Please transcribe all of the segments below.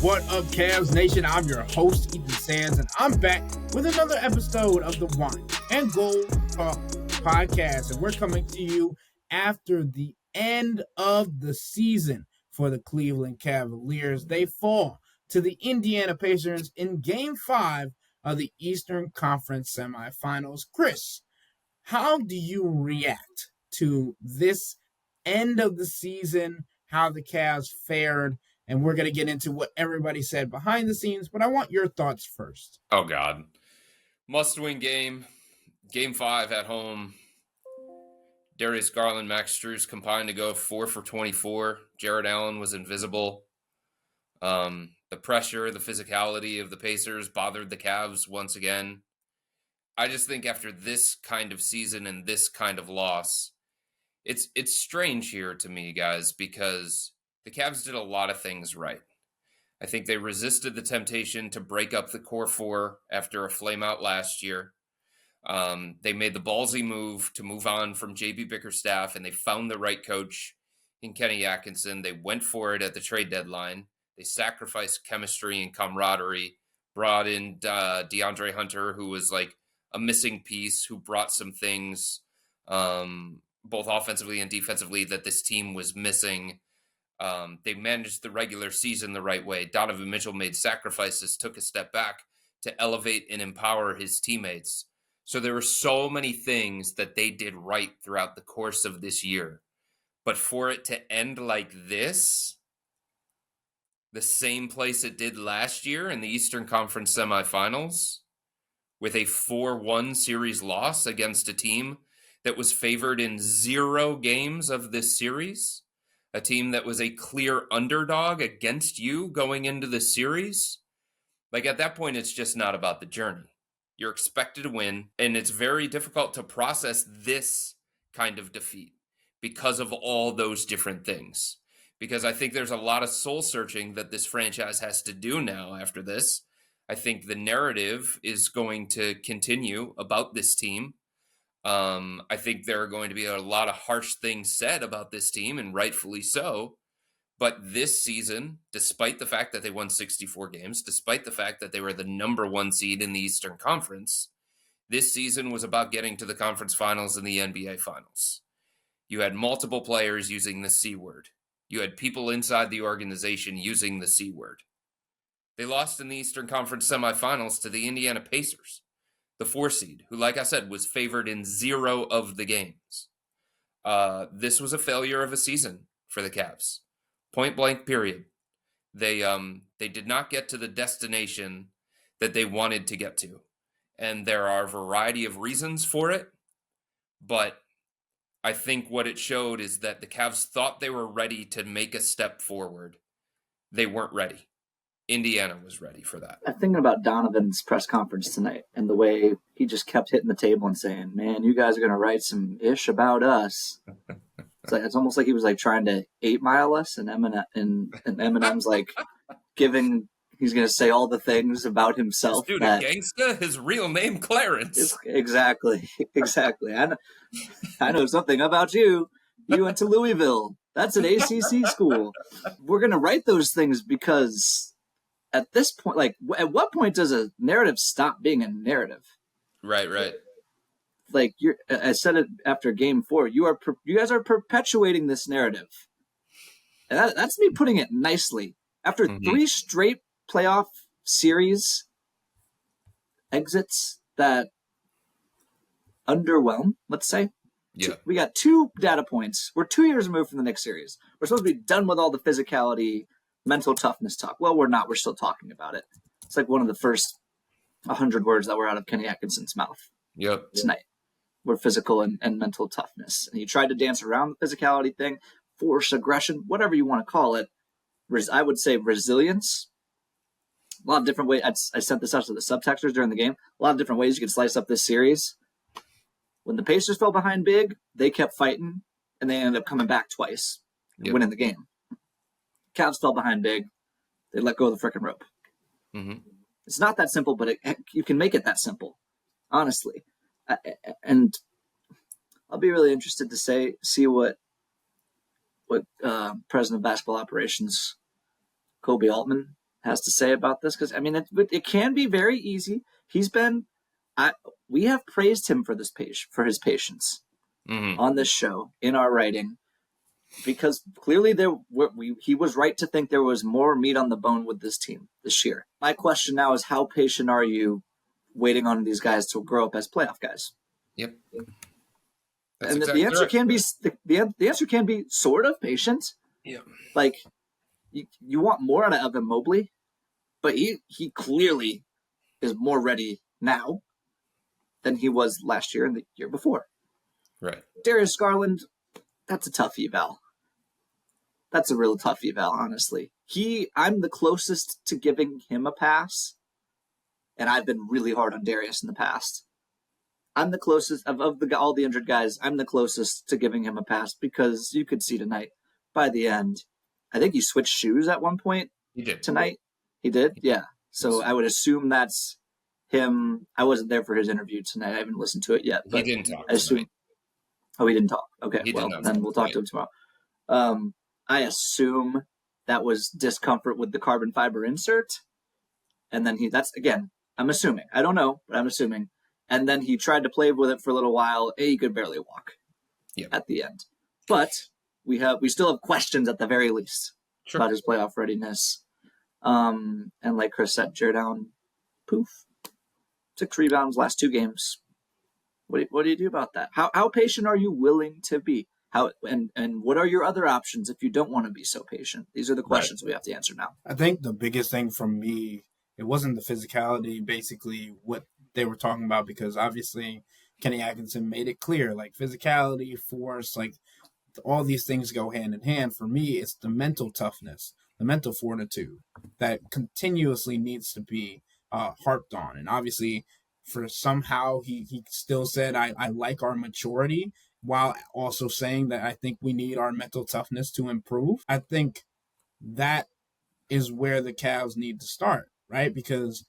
What up, Cavs Nation? I'm your host, Ethan Sands, and I'm back with another episode of the Wine and Gold Talk podcast. And we're coming to you after the end of the season for the Cleveland Cavaliers. They fall to the Indiana Pacers in Game 5 of the Eastern Conference semifinals. Chris, how do you react to this end of the season, how the Cavs fared? And we're going to get into what everybody said behind the scenes, but I want your thoughts first. Oh, God. Must-win game. Game 5 at home. Darius Garland, Max Strus combined to go 4 for 24. Jarrett Allen was invisible. The pressure, the physicality of the Pacers bothered the Cavs once again. I just think after this kind of season and this kind of loss, it's strange here to me, guys, because the Cavs did a lot of things right. I think they resisted the temptation to break up the core four after a flameout last year. They made the ballsy move to move on from J.B. Bickerstaff, and they found the right coach in Kenny Atkinson. They went for it at the trade deadline. They sacrificed chemistry and camaraderie, brought in DeAndre Hunter, who was like a missing piece, who brought some things both offensively and defensively that this team was missing. They managed the regular season the right way. Donovan Mitchell made sacrifices, took a step back to elevate and empower his teammates. So there were so many things that they did right throughout the course of this year. But for it to end like this, the same place it did last year in the Eastern Conference semifinals, with a 4-1 series loss against a team that was favored in 0 games of this series, a team that was a clear underdog against you going into the series. Like at that point, it's just not about the journey. You're expected to win, and it's very difficult to process this kind of defeat because of all those different things. Because I think there's a lot of soul searching that this franchise has to do now after this. I think the narrative is going to continue about this team. I think there are going to be a lot of harsh things said about this team, and rightfully so. But this season, despite the fact that they won 64 games, despite the fact that they were the number 1 seed in the Eastern Conference, this season was about getting to the conference finals and the NBA finals. You had multiple players using the C word. You had people inside the organization using the C word. They lost in the Eastern Conference semifinals to the Indiana Pacers, the 4 seed, who, like I said, was favored in 0 of the games. This was a failure of a season for the Cavs. Point blank, period. They did not get to the destination that they wanted to get to. And there are a variety of reasons for it. But I think what it showed is that the Cavs thought they were ready to make a step forward. They weren't ready. Indiana was ready for that. I'm thinking about Donovan's press conference tonight and the way he just kept hitting the table and saying, man, you guys are going to write some ish about us. It's almost like he was like trying to 8 Mile us, and Eminem's like he's going to say all the things about himself. This dude, a gangsta, his real name, Clarence. Exactly. I know something about you. You went to Louisville. That's an ACC school. We're going to write those things because at this point, like, at what point does a narrative stop being a narrative? Right. Like I said it after Game 4. You guys are perpetuating this narrative, and that's me putting it nicely. After 3 straight playoff series exits that underwhelm, let's say. Yeah. We got 2 data points. We're 2 years removed from the next series. We're supposed to be done with all the physicality, mental toughness talk. Well, we're not. We're still talking about it. It's like one of the first 100 words that were out of Kenny Atkinson's mouth. Yep. Tonight. We're physical and mental toughness. And he tried to dance around the physicality thing, force, aggression, whatever you want to call it. I would say resilience. A lot of different ways. I sent this out to the subtexters during the game. A lot of different ways you can slice up this series. When the Pacers fell behind big, they kept fighting, and they ended up coming back twice, winning the game. Cavs fell behind big. They let go of the frickin' rope. Mm-hmm. It's not that simple, but you can make it that simple, honestly. And I'll be really interested to see what President of Basketball Operations Kobe Altman has to say about this, because I mean it can be very easy. We have praised him for his patience on this show in our writing, because clearly he was right to think there was more meat on the bone with this team this year. My question now is, how patient are you waiting on these guys to grow up as playoff guys? Yep. That's and exactly the answer right. Can be the answer can be sort of patient. Yeah. Like you want more out of Evan Mobley, but he clearly is more ready now than he was last year and the year before. Right. Darius Garland, that's a tough eval. That's a real tough eval, honestly. I'm the closest to giving him a pass, and I've been really hard on Darius in the past. I'm the closest of all the injured guys. I'm the closest to giving him a pass, because you could see tonight by the end. I think he switched shoes at one point. He did tonight. He did, yeah. So I would assume that's him. I wasn't there for his interview tonight. I haven't listened to it yet. But he didn't talk. I assume. Oh, he didn't talk. Okay, well then we'll talk to him tomorrow. I assume that was discomfort with the carbon fiber insert, and then I'm assuming. I don't know, but I'm assuming. And then he tried to play with it for a little while. He could barely walk at the end. But we still have questions at the very least about his playoff readiness. And like Chris said, Jarrett Allen, poof, 6 rebounds last 2 games. What do you do about that? How patient are you willing to be? And what are your other options if you don't want to be so patient? These are the questions we have to answer now. I think the biggest thing for me, it wasn't the physicality, basically what they were talking about, because obviously Kenny Atkinson made it clear, like physicality, force, like all these things go hand in hand. For me, it's the mental toughness, the mental fortitude that continuously needs to be harped on. And obviously, for somehow he still said, I like our maturity, while also saying that I think we need our mental toughness to improve. I think that is where the Cavs need to start, right? Because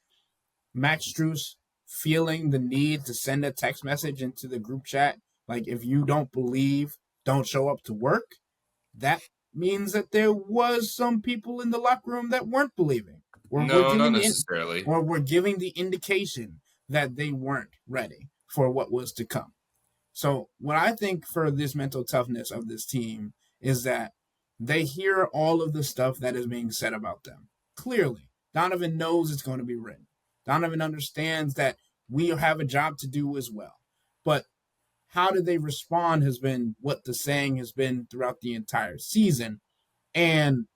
Max Strus feeling the need to send a text message into the group chat, like, if you don't believe, don't show up to work, that means that there was some people in the locker room that weren't believing. Not necessarily. Or were giving the indication that they weren't ready for what was to come. So what I think for this mental toughness of this team is that they hear all of the stuff that is being said about them. Clearly, Donovan knows it's going to be written. Donovan understands that we have a job to do as well. But how do they respond has been what the saying has been throughout the entire season. And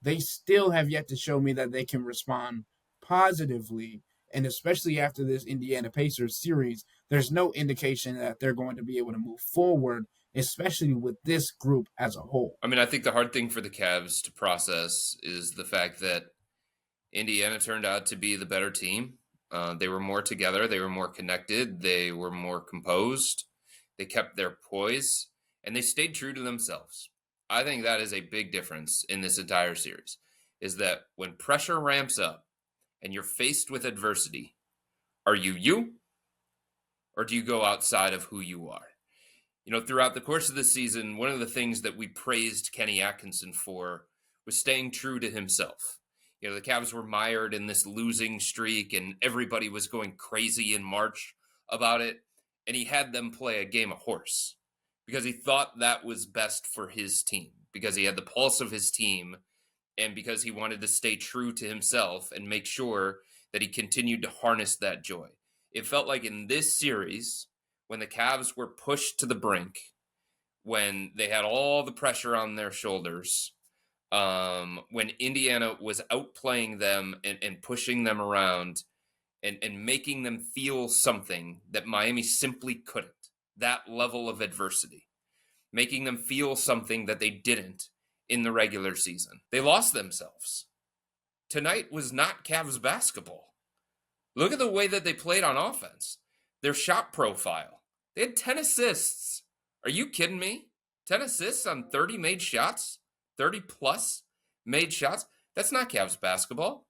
they still have yet to show me that they can respond positively. And especially after this Indiana Pacers series, there's no indication that they're going to be able to move forward, especially with this group as a whole. I mean, I think the hard thing for the Cavs to process is the fact that Indiana turned out to be the better team. They were more together. They were more connected. They were more composed. They kept their poise, and they stayed true to themselves. I think that is a big difference in this entire series, is that when pressure ramps up and you're faced with adversity, are you, or do you go outside of who you are? You know, throughout the course of the season, one of the things that we praised Kenny Atkinson for was staying true to himself. You know, the Cavs were mired in this losing streak, and everybody was going crazy in March about it. And he had them play a game of horse because he thought that was best for his team, because he had the pulse of his team, and because he wanted to stay true to himself and make sure that he continued to harness that joy. It felt like in this series, when the Cavs were pushed to the brink, when they had all the pressure on their shoulders, when Indiana was outplaying them and pushing them around and making them feel something that Miami simply couldn't, that level of adversity, making them feel something that they didn't in the regular season. They lost themselves. Tonight was not Cavs basketball. Look at the way that they played on offense. Their shot profile. They had 10 assists. Are you kidding me? 10 assists on 30 made shots? 30 plus made shots? That's not Cavs basketball.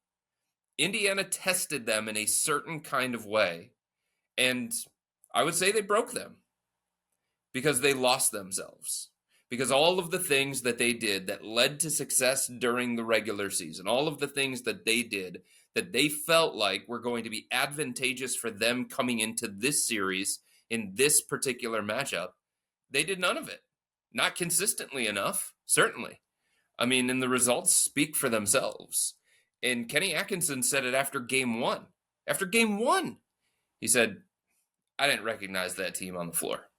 Indiana tested them in a certain kind of way, and I would say they broke them because they lost themselves, because all of the things that they did that led to success during the regular season, all of the things that they did that they felt like were going to be advantageous for them coming into this series in this particular matchup, they did none of it. Not consistently enough, certainly. I mean, and the results speak for themselves. And Kenny Atkinson said it after game one. After game one, he said, I didn't recognize that team on the floor.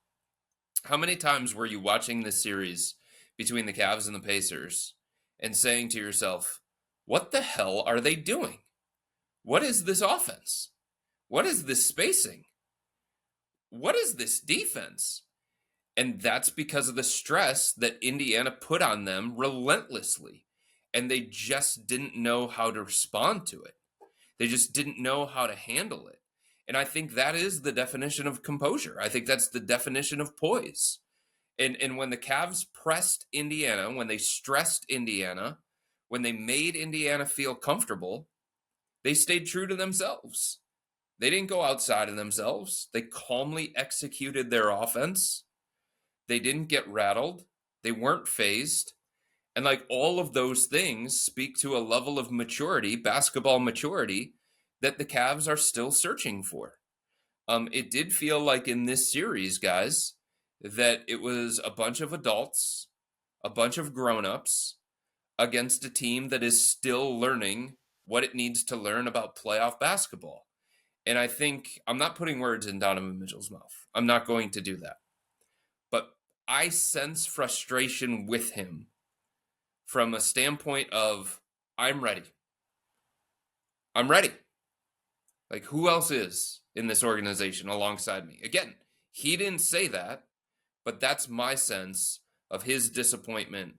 How many times were you watching this series between the Cavs and the Pacers and saying to yourself, what the hell are they doing? What is this offense? What is this spacing? What is this defense? And that's because of the stress that Indiana put on them relentlessly. And they just didn't know how to respond to it. They just didn't know how to handle it. And I think that is the definition of composure. I think that's the definition of poise. And when the Cavs pressed Indiana, when they stressed Indiana, when they made Indiana feel comfortable, they stayed true to themselves. They didn't go outside of themselves. They calmly executed their offense. They didn't get rattled. They weren't phased. And like all of those things speak to a level of maturity, basketball maturity, that the Cavs are still searching for. It did feel like in this series, guys, that it was a bunch of adults, a bunch of grown-ups against a team that is still learning what it needs to learn about playoff basketball. And I think I'm not putting words in Donovan Mitchell's mouth. I'm not going to do that. But I sense frustration with him from a standpoint of, I'm ready. I'm ready. Like, who else is in this organization alongside me? Again, he didn't say that, but that's my sense of his disappointment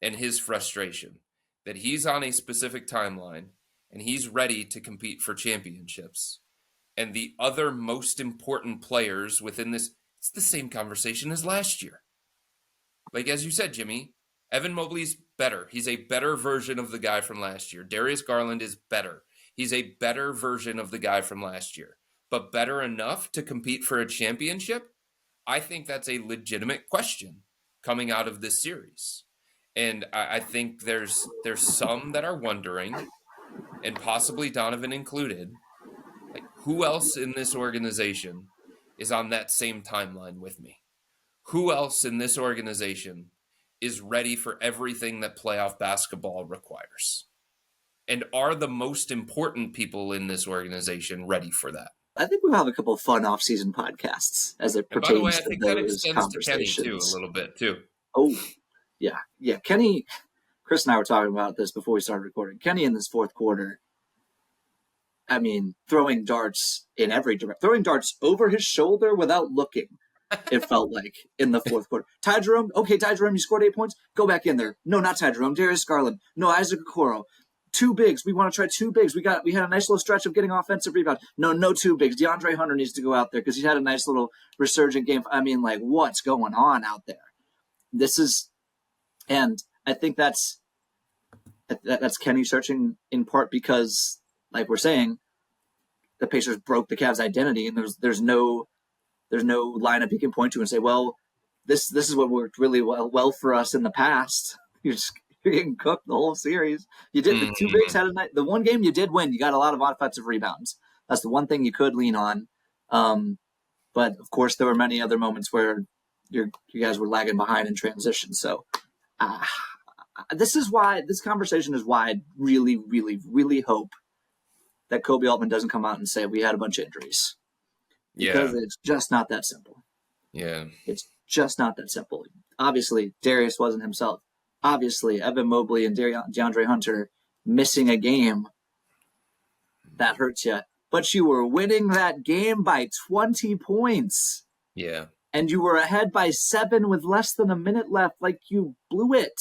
and his frustration, that he's on a specific timeline and he's ready to compete for championships. And the other most important players within this, it's the same conversation as last year. Like, as you said, Jimmy, Evan Mobley's better. He's a better version of the guy from last year. Darius Garland is better. He's a better version of the guy from last year. But better enough to compete for a championship? I think that's a legitimate question coming out of this series. And I think there's some that are wondering, and possibly Donovan included, like, who else in this organization is on that same timeline with me? Who else in this organization is ready for everything that playoff basketball requires? And are the most important people in this organization ready for that? I think we'll have a couple of fun off-season podcasts as it pertains by the way, I to think those that extends to Kenny too, a conversations. little bit too. Oh, yeah. Kenny, Chris and I were talking about this before we started recording. Kenny in this fourth quarter, I mean, throwing darts in every direction, throwing darts over his shoulder without looking. It felt like in the fourth quarter. Ty Jerome, you scored 8 points. Go back in there. No, not Ty Jerome. Darius Garland. No, Isaac Okoro. Two bigs. We want to try two bigs. We had a nice little stretch of getting offensive rebound. No two bigs. DeAndre Hunter needs to go out there because he had a nice little resurgent game. I mean, like, what's going on out there? And I think that's Kenny searching in part because, like we're saying, the Pacers broke the Cavs' identity, and there's no lineup he can point to and say, well, this is what worked really well for us in the past. You're getting cooked the whole series. You did the two bigs had a night. The one game you did win, you got a lot of offensive rebounds. That's the one thing you could lean on. But of course, there were many other moments where you guys were lagging behind in transition. So this conversation is why I really, really, really hope that Kobe Altman doesn't come out and say we had a bunch of injuries. Because it's just not that simple. Yeah. It's just not that simple. Obviously, Darius wasn't himself. Obviously, Evan Mobley and DeAndre Hunter missing a game, that hurts you. But you were winning that game by 20 points. Yeah. And you were ahead by 7 with less than a minute left. Like, you blew it.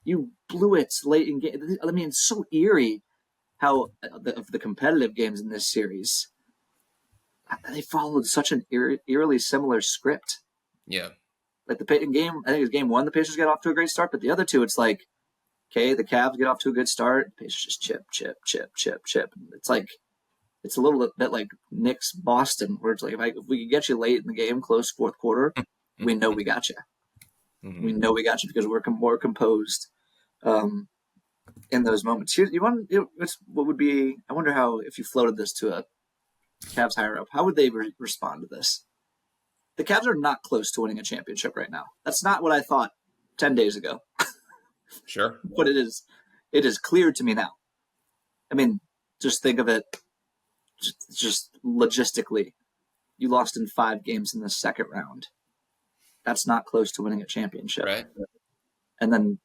You blew it late in game. I mean, it's so eerie how the competitive games in this series, they followed such an eerily similar script. Yeah. Like the game, I think it was game 1, the Pacers get off to a great start, but the other two, it's like, okay, the Cavs get off to a good start, the Pacers just chip. It's like, it's a little bit like Knicks Boston, where it's like, if we can get you late in the game, close fourth quarter, we know we got you. We know we got you because we're more composed in those moments. What would be? I wonder how, if you floated this to a Cavs higher up, how would they respond to this? The Cavs are not close to winning a championship right now. That's not what I thought 10 days ago. Sure. But it is clear to me now. I mean, just think of it just logistically. You lost in 5 games in the second round. That's not close to winning a championship. Right. And then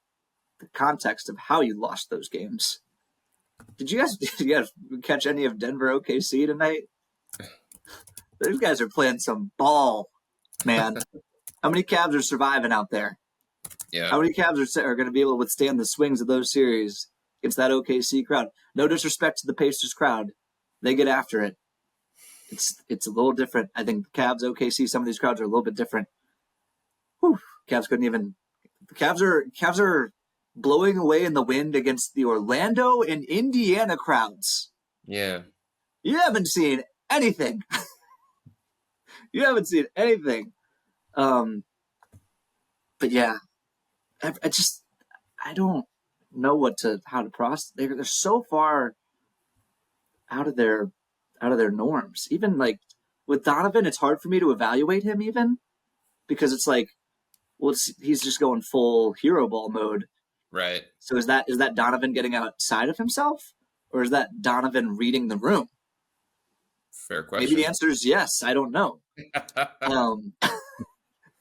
the context of how you lost those games. Did you guys catch any of Denver OKC tonight? Those guys are playing some ball, man. How many Cavs are surviving out there? Yeah. How many Cavs are going to be able to withstand the swings of those series against that OKC crowd? No disrespect to the Pacers crowd. They get after it. It's a little different. I think the Cavs, OKC, some of these crowds are a little bit different. Whew. Cavs couldn't even. The Cavs are blowing away in the wind against the Orlando and Indiana crowds. Yeah. You haven't seen anything. You haven't seen anything. But yeah, I don't know how to process. They're so far out of their norms. Even like with Donovan, it's hard for me to evaluate him even because it's like, well, he's just going full hero ball mode. Right. So is that Donovan getting outside of himself, or is that Donovan reading the room? Fair question. Maybe the answer is yes. I don't know.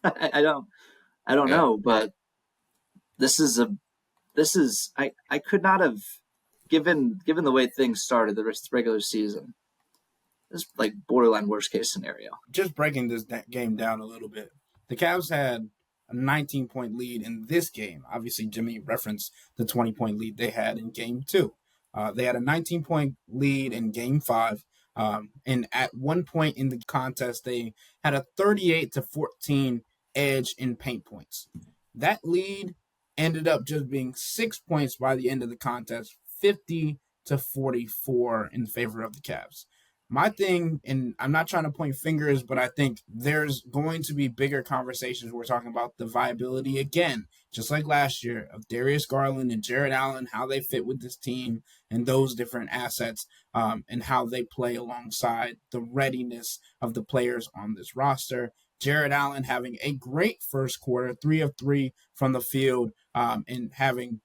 I don't know, but I could not have given the way things started the regular season. This is like borderline worst case scenario. Just breaking this game down a little bit. The Cavs had a 19-point lead in this game. Obviously, Jimmy referenced the 20-point lead they had in Game 2. They had a 19-point lead in Game 5. And at one point in the contest, they had a 38-14 edge in paint points. That lead ended up just being 6 points by the end of the contest, 50-44 in favor of the Cavs. My thing, and I'm not trying to point fingers, but I think there's going to be bigger conversations. We're talking about the viability again, just like last year, of Darius Garland and Jarrett Allen, how they fit with this team and those different assets, and how they play alongside the readiness of the players on this roster. Jarrett Allen having a great first quarter, 3 of 3 from the field, and having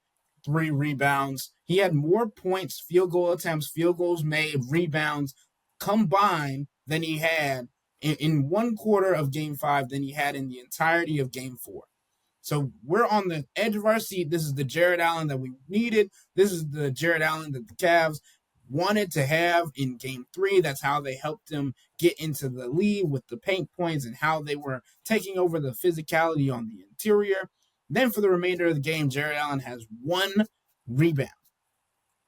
3 rebounds. He had more points, field goal attempts, field goals made, rebounds combined than he had in one quarter of Game 5 than he had in the entirety of Game 4. So we're on the edge of our seat. This is the Jarrett Allen that we needed. This is the Jarrett Allen that the Cavs wanted to have in Game 3. That's how they helped him get into the lead with the paint points and how they were taking over the physicality on the interior. Then for the remainder of the game, Jarrett Allen has 1 rebound,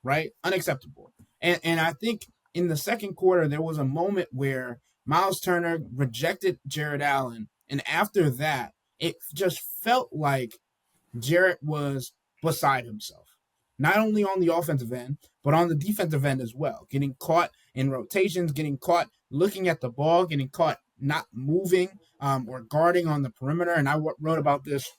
right? Unacceptable. And I think in the second quarter, there was a moment where Miles Turner rejected Jarrett Allen. And after that, it just felt like Jarrett was beside himself. Not only on the offensive end, but on the defensive end as well. Getting caught in rotations, getting caught looking at the ball, getting caught not moving or guarding on the perimeter. And I wrote about this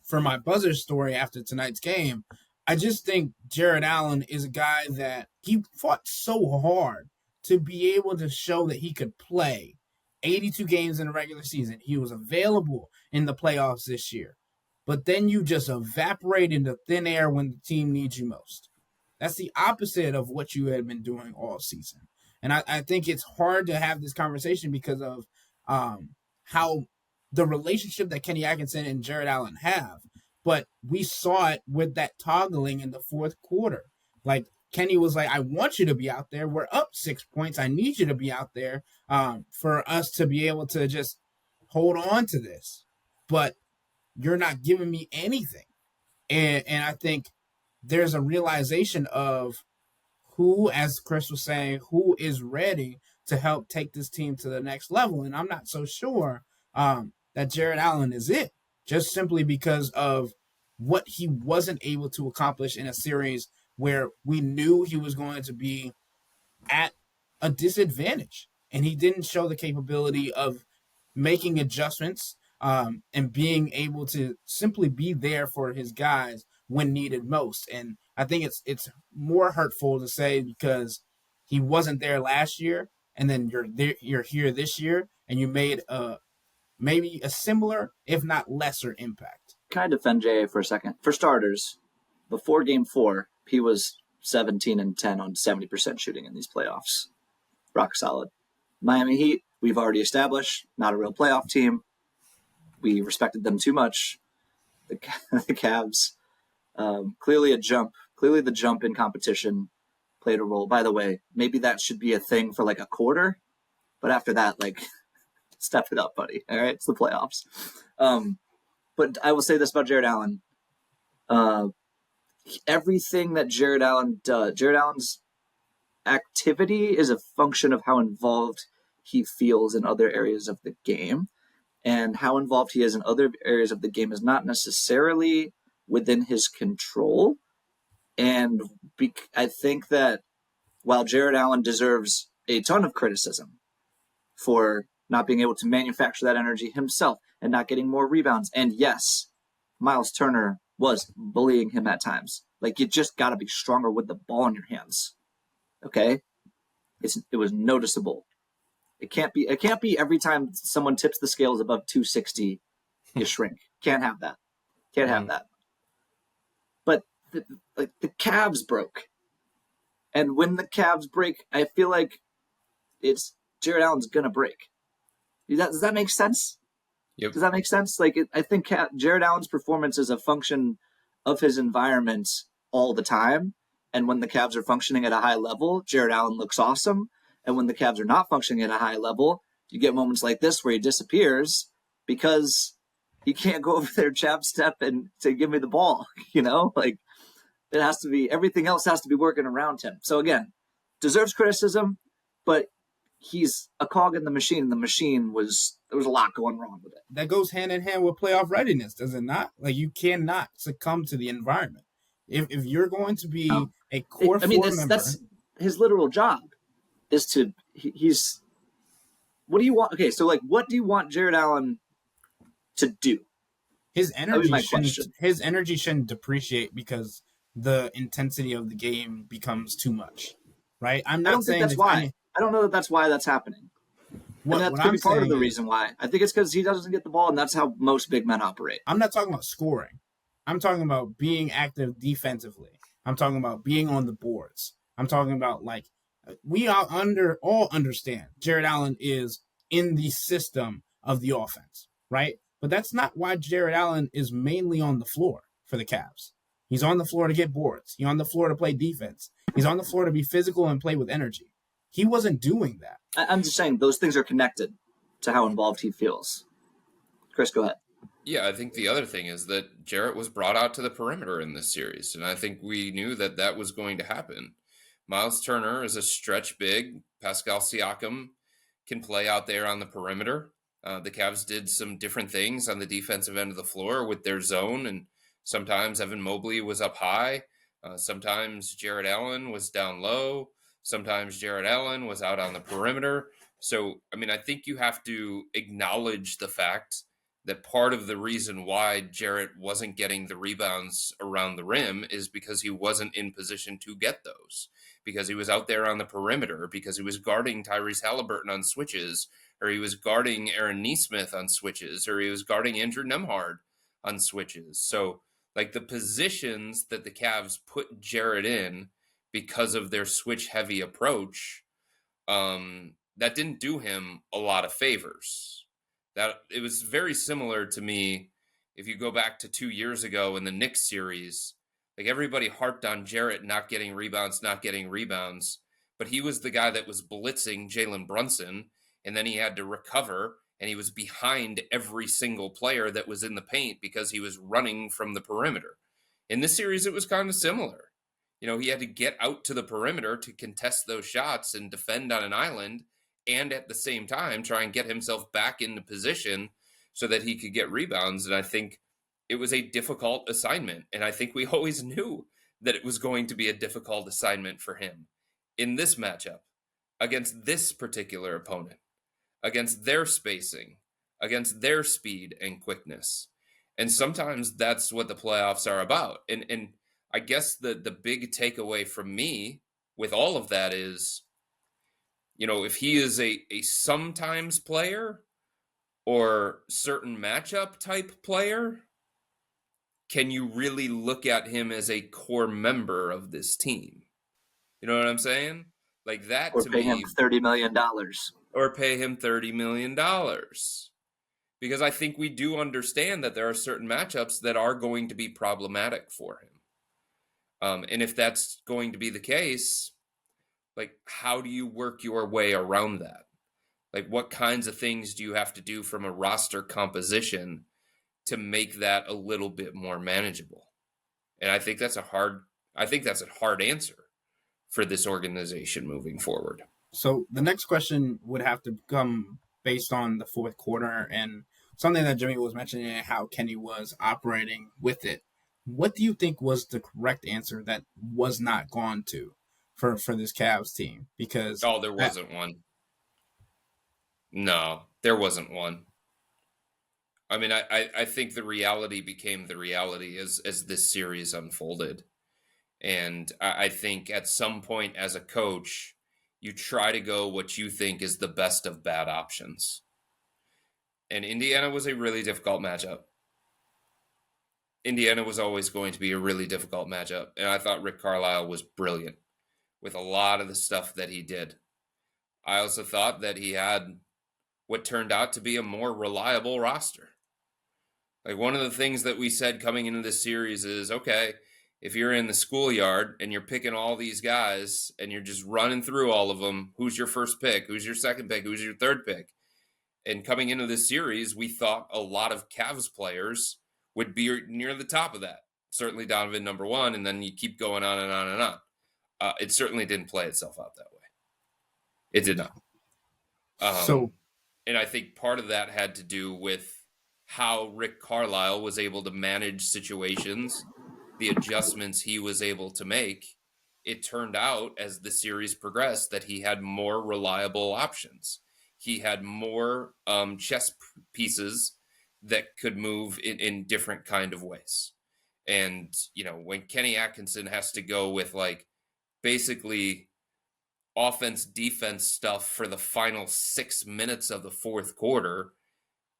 for my buzzer story after tonight's game. I just think Jarrett Allen is a guy that he fought so hard to be able to show that he could play 82 games in the regular season. He was available in the playoffs this year. But then you just evaporate into thin air when the team needs you most. That's the opposite of what you had been doing all season. And I think it's hard to have this conversation because of how the relationship that Kenny Atkinson and Jarrett Allen have. But we saw it with that toggling in the fourth quarter. Like Kenny was like, I want you to be out there. We're up 6 points. I need you to be out there for us to be able to just hold on to this. But you're not giving me anything. And I think there's a realization of who, as Chris was saying, who is ready to help take this team to the next level. And I'm not so sure that Jarrett Allen is it, just simply because of what he wasn't able to accomplish in a series where we knew he was going to be at a disadvantage. And he didn't show the capability of making adjustments and being able to simply be there for his guys when needed most. And I think it's more hurtful to say because he wasn't there last year, and then you're here this year, and you made maybe a similar, if not lesser, impact. Can I defend JA for a second? For starters, before Game 4, he was 17 and 10 on 70% shooting in these playoffs. Rock solid. Miami Heat, we've already established, not a real playoff team. We respected them too much. The Cavs, clearly the jump in competition played a role. By the way, maybe that should be a thing for like a quarter, but after that, like, step it up, buddy. All right, it's the playoffs. But I will say this about Jarrett Allen. Everything that Jarrett Allen does, Jarrett Allen's activity is a function of how involved he feels in other areas of the game. And how involved he is in other areas of the game is not necessarily within his control. And I think that while Jarrett Allen deserves a ton of criticism for not being able to manufacture that energy himself and not getting more rebounds, and yes, Miles Turner was bullying him at times. Like, you just got to be stronger with the ball in your hands. Okay? It was noticeable. It can't be every time someone tips the scales above 260, you shrink. Can't have that. Can't have that. But the Cavs broke. And when the Cavs break, I feel like it's Jarrett Allen's going to break. Does that make sense? Yep. Does that make sense? Like, I think Jarrett Allen's performance is a function of his environment all the time. And when the Cavs are functioning at a high level, Jarrett Allen looks awesome. And when the Cavs are not functioning at a high level, you get moments like this where he disappears because he can't go over there, jab step, and say, give me the ball. You know, like, it has to be, everything else has to be working around him. So again, deserves criticism, but he's a cog in the machine, and there was a lot going wrong with it. That goes hand in hand with playoff readiness, does it not? Like, you cannot succumb to the environment. If you're going to be a core member, that's his literal job. He's what do you want? Okay, so like, what do you want Jarrett Allen to do? His energy shouldn't depreciate because the intensity of the game becomes too much, right? I'm not saying that's why. I don't know that that's why that's happening. That could be part of the reason why. I think it's because he doesn't get the ball, and that's how most big men operate. I'm not talking about scoring. I'm talking about being active defensively. I'm talking about being on the boards. I'm talking about, like, we all understand Jarrett Allen is in the system of the offense, right? But that's not why Jarrett Allen is mainly on the floor for the Cavs. He's on the floor to get boards. He's on the floor to play defense. He's on the floor to be physical and play with energy. He wasn't doing that. I'm just saying those things are connected to how involved he feels. Chris, go ahead. Yeah, I think the other thing is that Jarrett was brought out to the perimeter in this series, and I think we knew that that was going to happen. Miles Turner is a stretch big. Pascal Siakam can play out there on the perimeter. The Cavs did some different things on the defensive end of the floor with their zone, and sometimes Evan Mobley was up high. Sometimes Jarrett Allen was down low. Sometimes Jarrett Allen was out on the perimeter. So, I mean, I think you have to acknowledge the fact that part of the reason why Jarrett wasn't getting the rebounds around the rim is because he wasn't in position to get those, because he was out there on the perimeter, because he was guarding Tyrese Halliburton on switches, or he was guarding Aaron Nesmith on switches, or he was guarding Andrew Nembhard on switches. So, like, the positions that the Cavs put Jarrett in because of their switch-heavy approach, that didn't do him a lot of favors. That it was very similar to me if you go back to 2 years ago in the Knicks series. Like, everybody harped on Jarrett not getting rebounds, but he was the guy that was blitzing Jalen Brunson, and then he had to recover, and he was behind every single player that was in the paint because he was running from the perimeter. In this series, it was kind of similar. You know, he had to get out to the perimeter to contest those shots and defend on an island, and at the same time try and get himself back into position so that he could get rebounds. And I think it was a difficult assignment. And I think we always knew that it was going to be a difficult assignment for him in this matchup, against this particular opponent, against their spacing, against their speed and quickness. And sometimes that's what the playoffs are about. And I guess the big takeaway from me with all of that is, if he is a sometimes player or certain matchup type player, can you really look at him as a core member of this team? You know what I'm saying? Like that Or to pay him me, $30 million. or pay him $30 million. Because I think we do understand that there are certain matchups that are going to be problematic for him. And if that's going to be the case, like, how do you work your way around that? Like, what kinds of things do you have to do from a roster composition to make that a little bit more manageable? And I think that's a hard answer for this organization moving forward. So the next question would have to come based on the fourth quarter and something that Jimmy was mentioning, how Kenny was operating with it. What do you think was the correct answer that was not gone to for this Cavs team? Because there wasn't one. No, there wasn't one. I mean, I think the reality became the reality as this series unfolded. And I think at some point as a coach, you try to go what you think is the best of bad options. And Indiana was a really difficult matchup. Indiana was always going to be a really difficult matchup. And I thought Rick Carlisle was brilliant with a lot of the stuff that he did. I also thought that he had what turned out to be a more reliable roster. Like, one of the things that we said coming into this series is, okay, if you're in the schoolyard and you're picking all these guys and you're just running through all of them, who's your first pick? Who's your second pick? Who's your third pick? And coming into this series, we thought a lot of Cavs players would be near the top of that. Certainly Donovan number one, and then you keep going on and on and on. It certainly didn't play itself out that way. It did not. And I think part of that had to do with how Rick Carlisle was able to manage situations, the adjustments he was able to make. It turned out as the series progressed that he had more reliable options. He had more chess pieces that could move in different kind of ways. And, when Kenny Atkinson has to go with like basically offense, defense stuff for the final 6 minutes of the fourth quarter,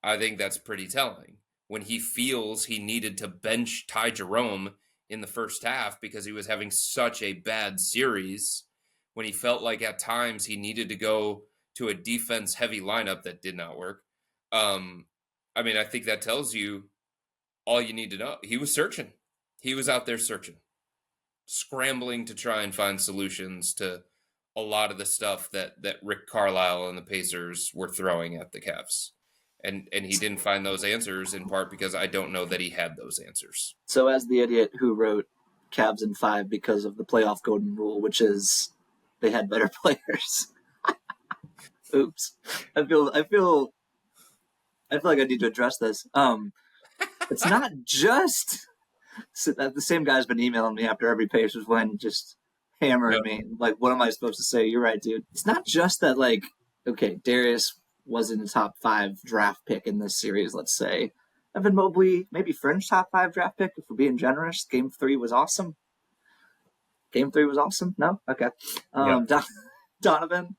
I think that's pretty telling. When he feels he needed to bench Ty Jerome in the first half because he was having such a bad series, when he felt like at times he needed to go to a defense-heavy lineup that did not work, I think that tells you all you need to know. He was searching. He was out there searching, scrambling to try and find solutions to a lot of the stuff that Rick Carlisle and the Pacers were throwing at the Cavs. And he didn't find those answers, in part because I don't know that he had those answers. So as the idiot who wrote Cavs in 5 because of the playoff golden rule, which is they had better players. Oops. I feel like I need to address this. It's not just the same guy's been emailing me after every Pacers win, just hammering me. Like, what am I supposed to say? You're right, dude. It's not just that, like, okay, Darius wasn't a top 5 draft pick in this series, let's say. Evan Mobley, maybe fringe top 5 draft pick, if we're being generous. Game 3 was awesome. No? Okay. Donovan,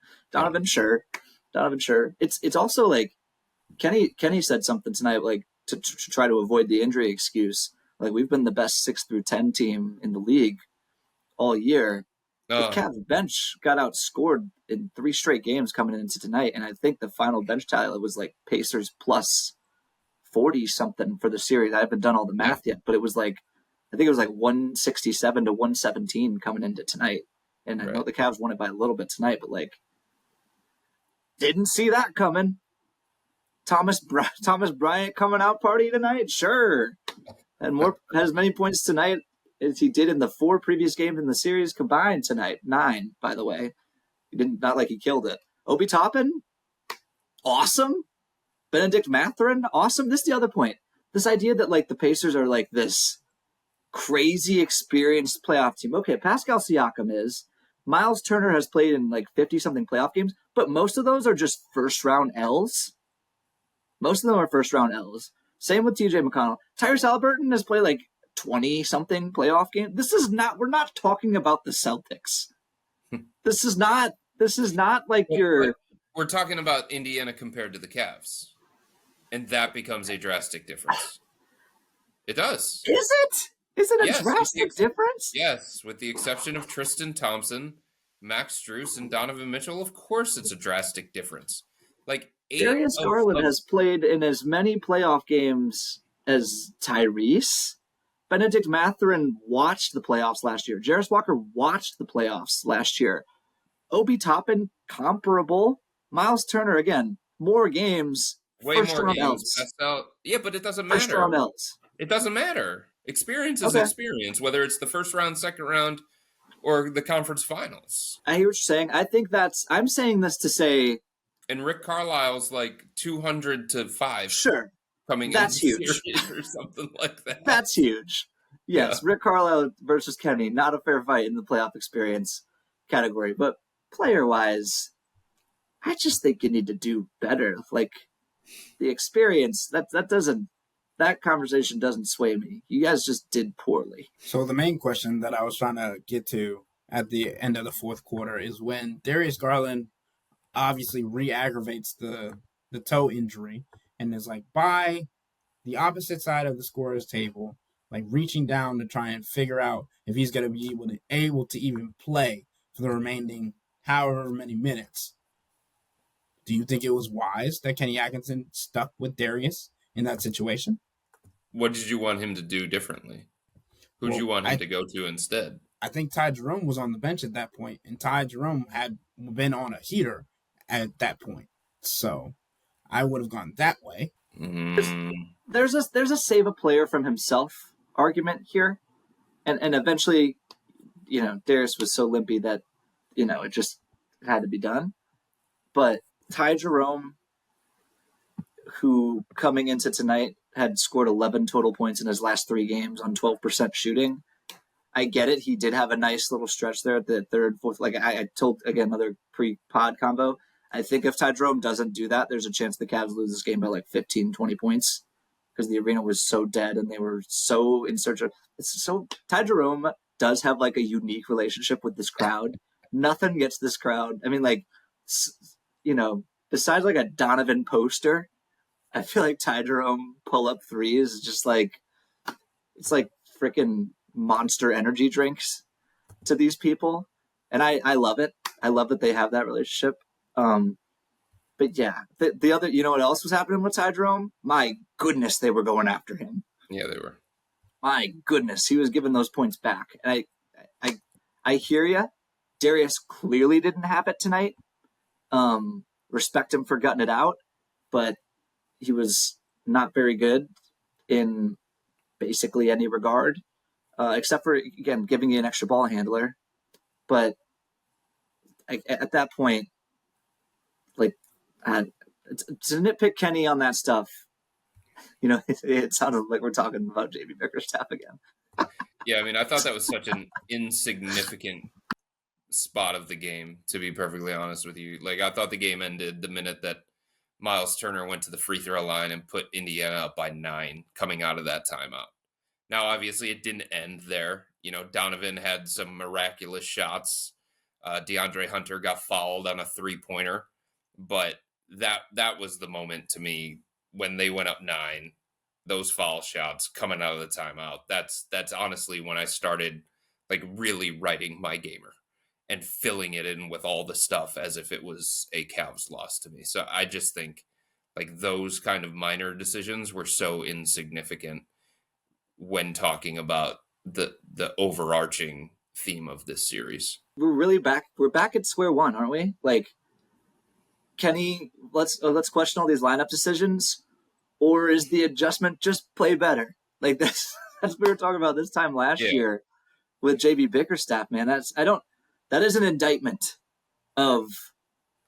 sure. It's also like Kenny said something tonight, like to try to avoid the injury excuse. Like, we've been the best 6 through 10 team in the league all year. The Cavs bench got outscored in 3 straight games coming into tonight, and I think the final bench tally was like Pacers plus 40 something for the series. I haven't done all the math yet, but it was like, I think it was like 167 to 117 coming into tonight. And I know the Cavs won it by a little bit tonight, but like, didn't see that coming. Thomas Bryant coming out party tonight, sure, and had as many points tonight as he did in the 4 previous games in the series combined tonight. 9, by the way. He didn't, not like he killed it. Obi Toppin, awesome. Benedict Mathurin, awesome. This is the other point. This idea that like the Pacers are like this crazy experienced playoff team. Okay, Pascal Siakam is. Miles Turner has played in like 50-something playoff games, but most of those are just first-round Ls. Most of them are first round L's. Same with TJ McConnell. Tyrese Halliburton has played like 20 something playoff games. We're not talking about the Celtics. This is not like We're talking about Indiana compared to the Cavs. And that becomes a drastic difference. It does. Is it? Is it a Yes, drastic difference? Yes, with the exception of Tristan Thompson, Max Strus, and Donovan Mitchell, of course it's a drastic difference. Like Darius Garland has played in as many playoff games as Tyrese. Benedict Mathurin watched the playoffs last year. Jarrett Walker watched the playoffs last year. Obi Toppin, comparable. Miles Turner, again, more games. Way more games. Yeah, but it doesn't matter. First round L's. It doesn't matter. Experience is experience, whether it's the first round, second round, or the conference finals. I hear what you're saying. I think I'm saying this to say. And Rick Carlisle's like 200 to 5. Sure. Coming That's in huge. Or something like that. That's huge. Yes, yeah. Rick Carlisle versus Kenny, not a fair fight in the playoff experience category. But player-wise, I just think you need to do better. Like, the experience, that conversation doesn't sway me. You guys just did poorly. So the main question that I was trying to get to at the end of the fourth quarter is when Darius Garland obviously re-aggravates the toe injury and is like by the opposite side of the scorer's table, like reaching down to try and figure out if he's going to be able to even play for the remaining however many minutes. Do you think it was wise that Kenny Atkinson stuck with Darius in that situation? What did you want him to do differently? Who did you want him to go to instead? I think Ty Jerome was on the bench at that point, and Ty Jerome had been on a heater at that point. So I would have gone that way. There's a save a player from himself argument here. And eventually, Darius was so limpy that, it just had to be done. But Ty Jerome, who coming into tonight had scored 11 total points in his last 3 games on 12% shooting. I get it. He did have a nice little stretch there at the third, fourth. Like I told, again, another pre-pod combo. I think if Ty Jerome doesn't do that, there's a chance the Cavs lose this game by like 15, 20 points because the arena was so dead and they were so in search of. So Ty Jerome does have like a unique relationship with this crowd. Nothing gets this crowd. I mean, like, besides like a Donovan poster, I feel like Ty Jerome pull-up threes is just like, it's like freaking Monster energy drinks to these people. And I love it. I love that they have that relationship. But yeah, the other, what else was happening with Ty Jerome? My goodness, they were going after him. Yeah, they were. My goodness, he was giving those points back. And I hear you. Darius clearly didn't have it tonight. Respect him for gutting it out, but he was not very good in basically any regard, except for, again, giving you an extra ball handler. But at that point, like, to nitpick Kenny on that stuff, it sounded like we're talking about JB Bickerstaff again. Yeah, I mean, I thought that was such an insignificant spot of the game, to be perfectly honest with you. Like, I thought the game ended the minute that Miles Turner went to the free throw line and put Indiana up by 9 coming out of that timeout. Now, obviously, it didn't end there. Donovan had some miraculous shots. DeAndre Hunter got fouled on a 3-pointer. But that was the moment to me when they went up 9, those foul shots coming out of the timeout. That's honestly when I started like really writing my gamer and filling it in with all the stuff as if it was a Cavs loss to me. So I just think like those kind of minor decisions were so insignificant when talking about the overarching theme of this series. We're back at square one, aren't we? Like, Kenny, let's question all these lineup decisions, or is the adjustment just play better? Like that's what we were talking about this time last year with JB Bickerstaff, man. That is an indictment of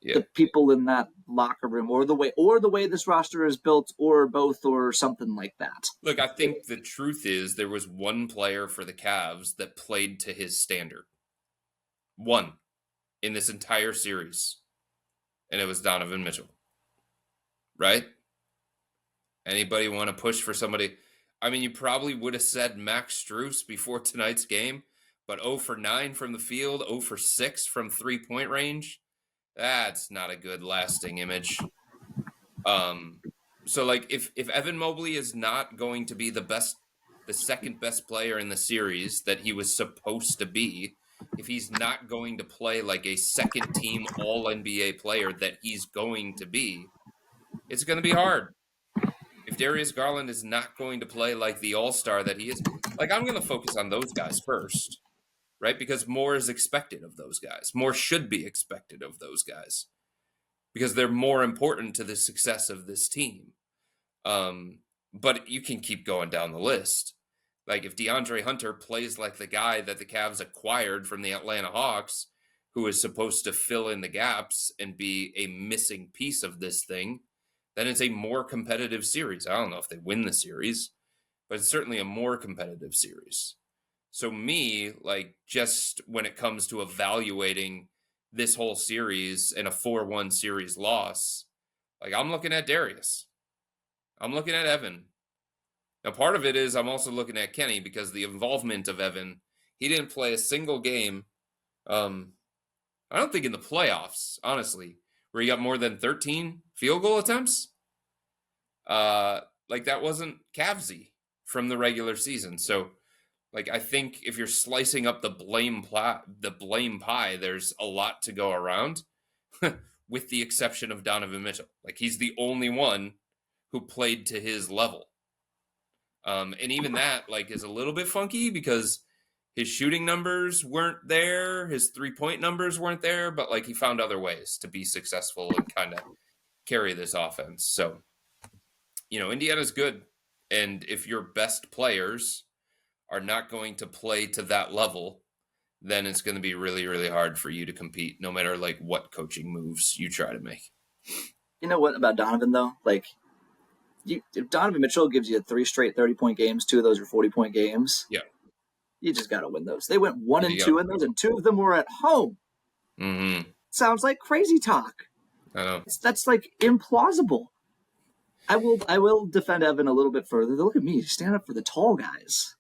the people in that locker room, or the way this roster is built, or both, or something like that. Look, I think the truth is there was one player for the Cavs that played to his standard. One in this entire series. And it was Donovan Mitchell. Right? Anybody want to push for somebody? I mean, you probably would have said Max Strus before tonight's game, but 0 for 9 from the field, 0 for 6 from 3-point range. That's not a good lasting image. So like if Evan Mobley is not going to be the second best player in the series that he was supposed to be, if he's not going to play like a second team all NBA player that he's going to be, it's going to be hard. If Darius Garland is not going to play like the all-star that he is, like I'm going to focus on those guys first, right? Because more is expected of those guys. More should be expected of those guys because they're more important to the success of this team. But you can keep going down the list. Like if DeAndre Hunter plays like the guy that the Cavs acquired from the Atlanta Hawks, who is supposed to fill in the gaps and be a missing piece of this thing, then it's a more competitive series. I don't know if they win the series, but it's certainly a more competitive series. So me, like just when it comes to evaluating this whole series and a 4-1 series loss, like I'm looking at Darius. I'm looking at Evan. Now, part of it is I'm also looking at Kenny because the involvement of Evan, he didn't play a single game. I don't think in the playoffs, honestly, where he got more than 13 field goal attempts. Like that wasn't Cavsy from the regular season. So, like I think if you're slicing up the blame pie, there's a lot to go around, with the exception of Donovan Mitchell. Like he's the only one who played to his level. And even that like is a little bit funky because his shooting numbers weren't there. His 3-point numbers weren't there, but like he found other ways to be successful and kind of carry this offense. So, Indiana's good. And if your best players are not going to play to that level, then it's going to be really, really hard for you to compete no matter like what coaching moves you try to make. You know what about Donovan though? Like, if Donovan Mitchell gives you 3 straight 30-point games, 2 of those are 40-point games. Yeah. You just got to win those. They went 1 and 2 in those, and 2 of them were at home. Mm-hmm. Sounds like crazy talk. I know. That's like implausible. I will defend Evan a little bit further. Look at me, stand up for the tall guys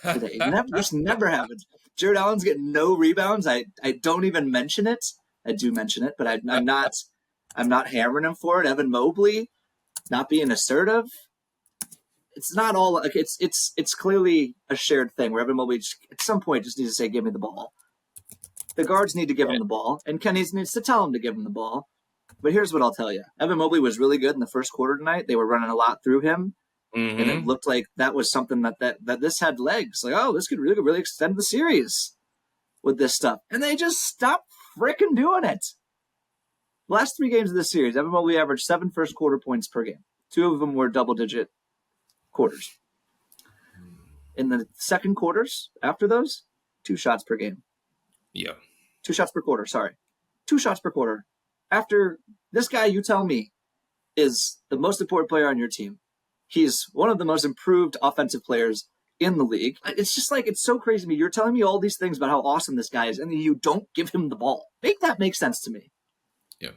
today. This never happens. Jarrett Allen's getting no rebounds. I don't even mention it. I do mention it, but I'm not hammering him for it. Evan Mobley not being assertive. It's not all like it's clearly a shared thing where Evan Mobley at some point just needs to say, "Give me the ball." The guards need to give him the ball, and Kenny needs to tell him to give him the ball. But here's what I'll tell you: Evan Mobley was really good in the first quarter tonight. They were running a lot through him, and it looked like that was something that this had legs. Like, oh, this could really extend the series with this stuff, and they just stopped freaking doing it. Last 3 games of this series, Evan Mobley averaged 7 first quarter points per game. 2 of them were double-digit quarters. In the second quarters, after those, 2 shots per game. Yeah. 2 shots per quarter, sorry. 2 shots per quarter. After this guy, you tell me, is the most important player on your team. He's one of the most improved offensive players in the league. It's just like, it's so crazy to me. You're telling me all these things about how awesome this guy is, and then you don't give him the ball. Make that make sense to me. Yeah.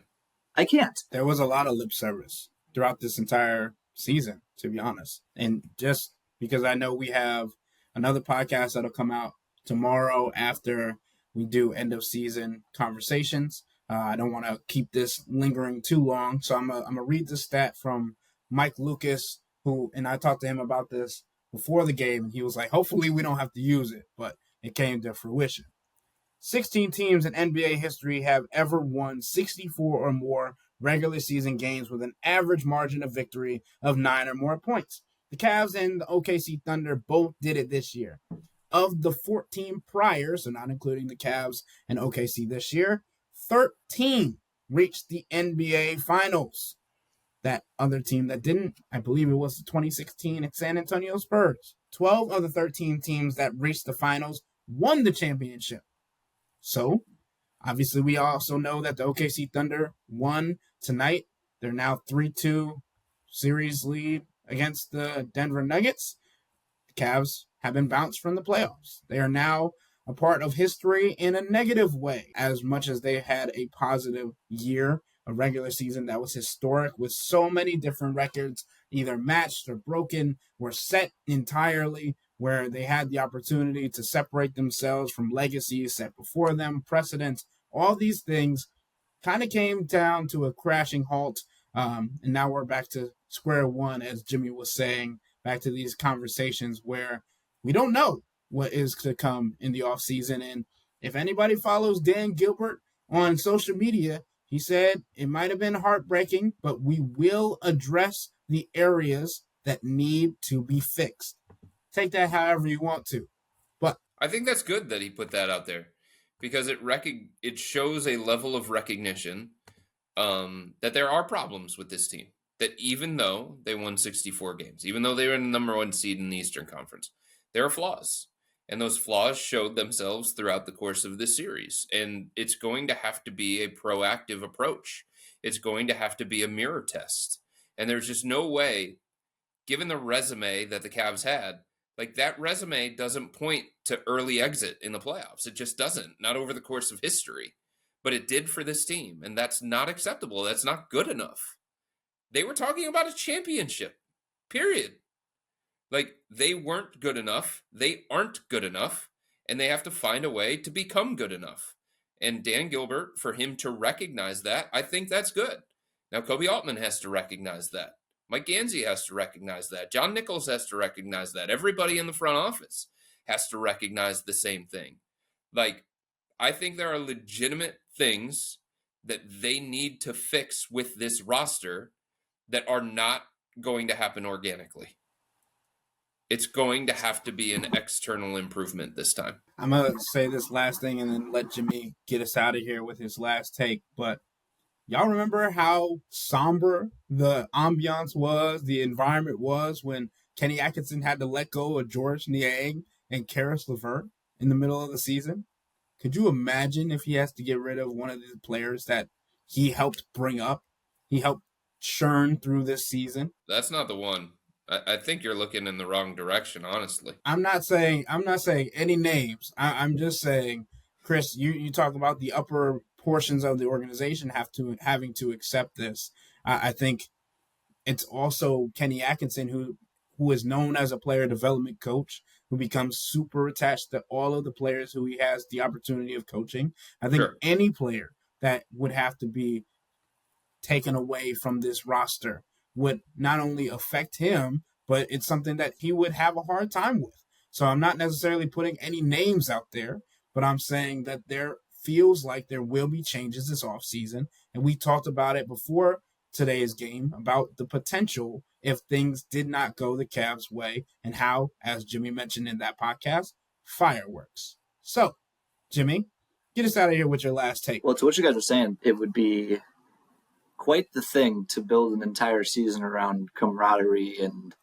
I can't. There was a lot of lip service throughout this entire season, to be honest. And just because I know we have another podcast that'll come out tomorrow after we do end of season conversations. I don't want to keep this lingering too long. So I'm going to read the stat from Mike Lucas, and I talked to him about this before the game. And he was like, hopefully we don't have to use it, but it came to fruition. 16 teams in NBA history have ever won 64 or more regular season games with an average margin of victory of 9 or more points. The Cavs and the OKC Thunder both did it this year. Of the 14 prior, so not including the Cavs and OKC this year, 13 reached the NBA Finals. That other team that didn't, I believe it was the 2016 San Antonio Spurs. 12 of the 13 teams that reached the finals won the championship. So, obviously, we also know that the OKC Thunder won tonight. They're now 3-2 series lead against the Denver Nuggets. The Cavs have been bounced from the playoffs. They are now a part of history in a negative way, as much as they had a positive year, a regular season that was historic with so many different records either matched or broken, were set entirely, where they had the opportunity to separate themselves from legacies set before them, precedents, all these things kind of came down to a crashing halt. And now we're back to square one, as Jimmy was saying, back to these conversations where we don't know what is to come in the offseason. And if anybody follows Dan Gilbert on social media, he said it might have been heartbreaking, but we will address the areas that need to be fixed. Take that however you want to. But I think that's good that he put that out there because it shows a level of recognition that there are problems with this team. That even though they won 64 games, even though they were in the number one seed in the Eastern Conference, there are flaws. And those flaws showed themselves throughout the course of this series. And it's going to have to be a proactive approach. It's going to have to be a mirror test. And there's just no way, given the resume that the Cavs had, like that resume doesn't point to early exit in the playoffs. It just doesn't, not over the course of history. But it did for this team. And that's not acceptable. That's not good enough. They were talking about a championship, period. Like, they weren't good enough. They aren't good enough. And they have to find a way to become good enough. And Dan Gilbert, for him to recognize that, I think that's good. Now, Kobe Altman has to recognize that. Mike Gansey has to recognize that. John Nichols has to recognize that. Everybody in the front office has to recognize the same thing. Like, I think there are legitimate things that they need to fix with this roster that are not going to happen organically. It's going to have to be an external improvement this time. I'm going to say this last thing and then let Jimmy get us out of here with his last take. But y'all remember how somber the ambiance was, the environment was when Kenny Atkinson had to let go of George Niang and Karis LeVert in the middle of the season? Could you imagine if he has to get rid of one of the players that he helped bring up? He helped churn through this season. That's not the one. I think you're looking in the wrong direction, honestly. I'm not saying any names. I'm just saying, Chris, you talk about the upper portions of the organization having to accept this. I think it's also Kenny Atkinson who is known as a player development coach, who becomes super attached to all of the players who he has the opportunity of coaching. I think any player that would have to be taken away from this roster would not only affect him, but it's something that he would have a hard time with. So I'm not necessarily putting any names out there, but I'm saying that there feels like there will be changes this offseason. And we talked about it before today's game about the potential if things did not go the Cavs' way and how, as Jimmy mentioned in that podcast, fireworks. So, Jimmy, get us out of here with your last take. Well, to what you guys are saying, it would be quite the thing to build an entire season around camaraderie and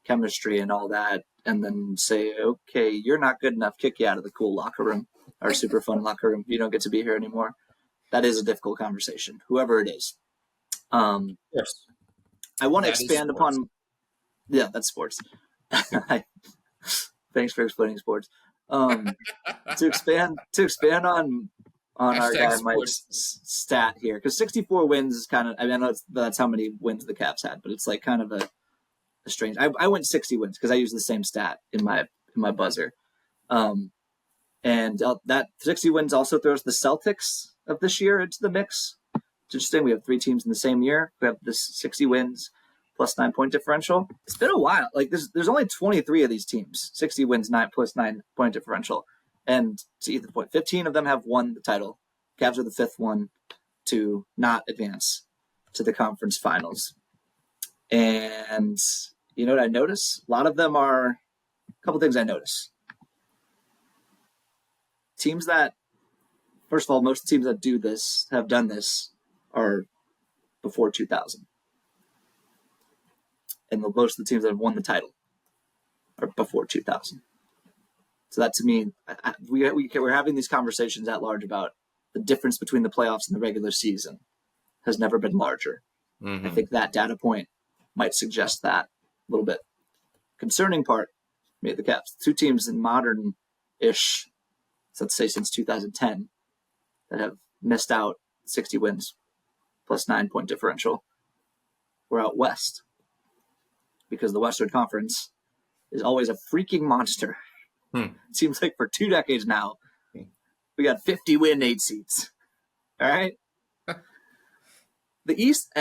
chemistry and all that, and then say, okay, you're not good enough, kick you out of the cool locker room, our super fun locker room. You don't get to be here anymore. That is a difficult conversation, whoever it is. Yes. I want to expand upon. Yeah, that's sports. Thanks for explaining sports. To expand on our guy Mike's stat here, because 64 wins is kind of. I mean, I know that's how many wins the Cavs had, but it's like kind of a strange. I went 60 wins because I used the same stat in my buzzer, and that 60 wins also throws the Celtics of this year into the mix. It's interesting. We have 3 teams in the same year. We have this 60 wins plus 9-point differential. It's been a while. Like there's only 23 of these teams, 60 wins, 9 plus 9-point differential. And to either point, 15 of them have won the title. Cavs are the 5th one to not advance to the conference finals. And you know what I notice? A lot of them are a couple things I notice. Teams that, first of all, most teams that do this, have done this, are before 2000. And most of the teams that have won the title are before 2000. So that, to me, we're having these conversations at large about the difference between the playoffs and the regular season has never been larger. Mm-hmm. I think that data point might suggest that a little bit. Concerning part, maybe the Cavs. 2 teams in modern-ish, so let's say since 2010, that have missed out 60 wins plus 9-point differential. We're out west. because the Western Conference is always a freaking monster. It seems like for 2 decades now, we got 50 win 8 seeds. All right? The East,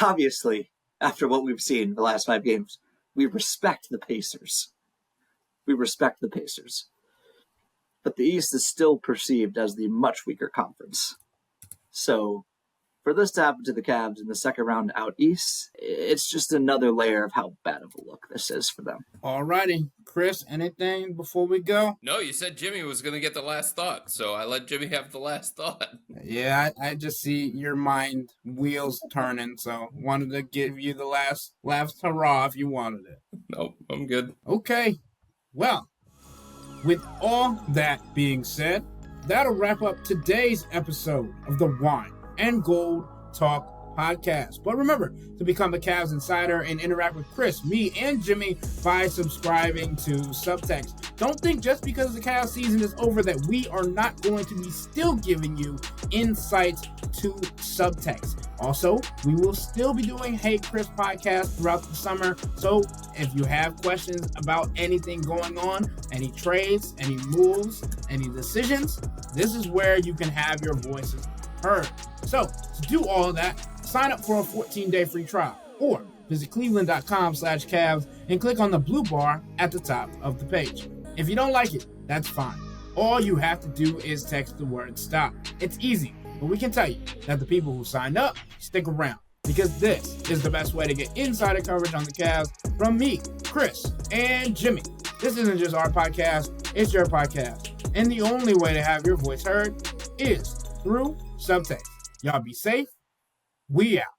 obviously, after what we've seen the last 5 games, we respect the Pacers. But the East is still perceived as the much weaker conference. So for this to happen to the Cavs in the second round out East, it's just another layer of how bad of a look this is for them. All righty. Chris, anything before we go? No, you said Jimmy was going to get the last thought, so I let Jimmy have the last thought. Yeah, I just see your mind wheels turning, so wanted to give you the last hurrah if you wanted it. Nope, I'm good. Okay. Well, with all that being said, that'll wrap up today's episode of the Wine and Gold Talk podcast. But remember to become a Cavs Insider and interact with Chris, me, and Jimmy by subscribing to Subtext. Don't think just because the Cavs season is over that we are not going to be still giving you insights to Subtext. Also, we will still be doing Hey Chris podcast throughout the summer. So if you have questions about anything going on, any trades, any moves, any decisions, this is where you can have your voices heard. So to do all of that, sign up for a 14-day free trial or visit cleveland.com/Cavs and click on the blue bar at the top of the page. If you don't like it, that's fine. All you have to do is text the word stop. It's easy, but we can tell you that the people who signed up stick around because this is the best way to get insider coverage on the Cavs from me, Chris, and Jimmy. This isn't just our podcast, it's your podcast. And the only way to have your voice heard is through Subtext. Y'all be safe. We out.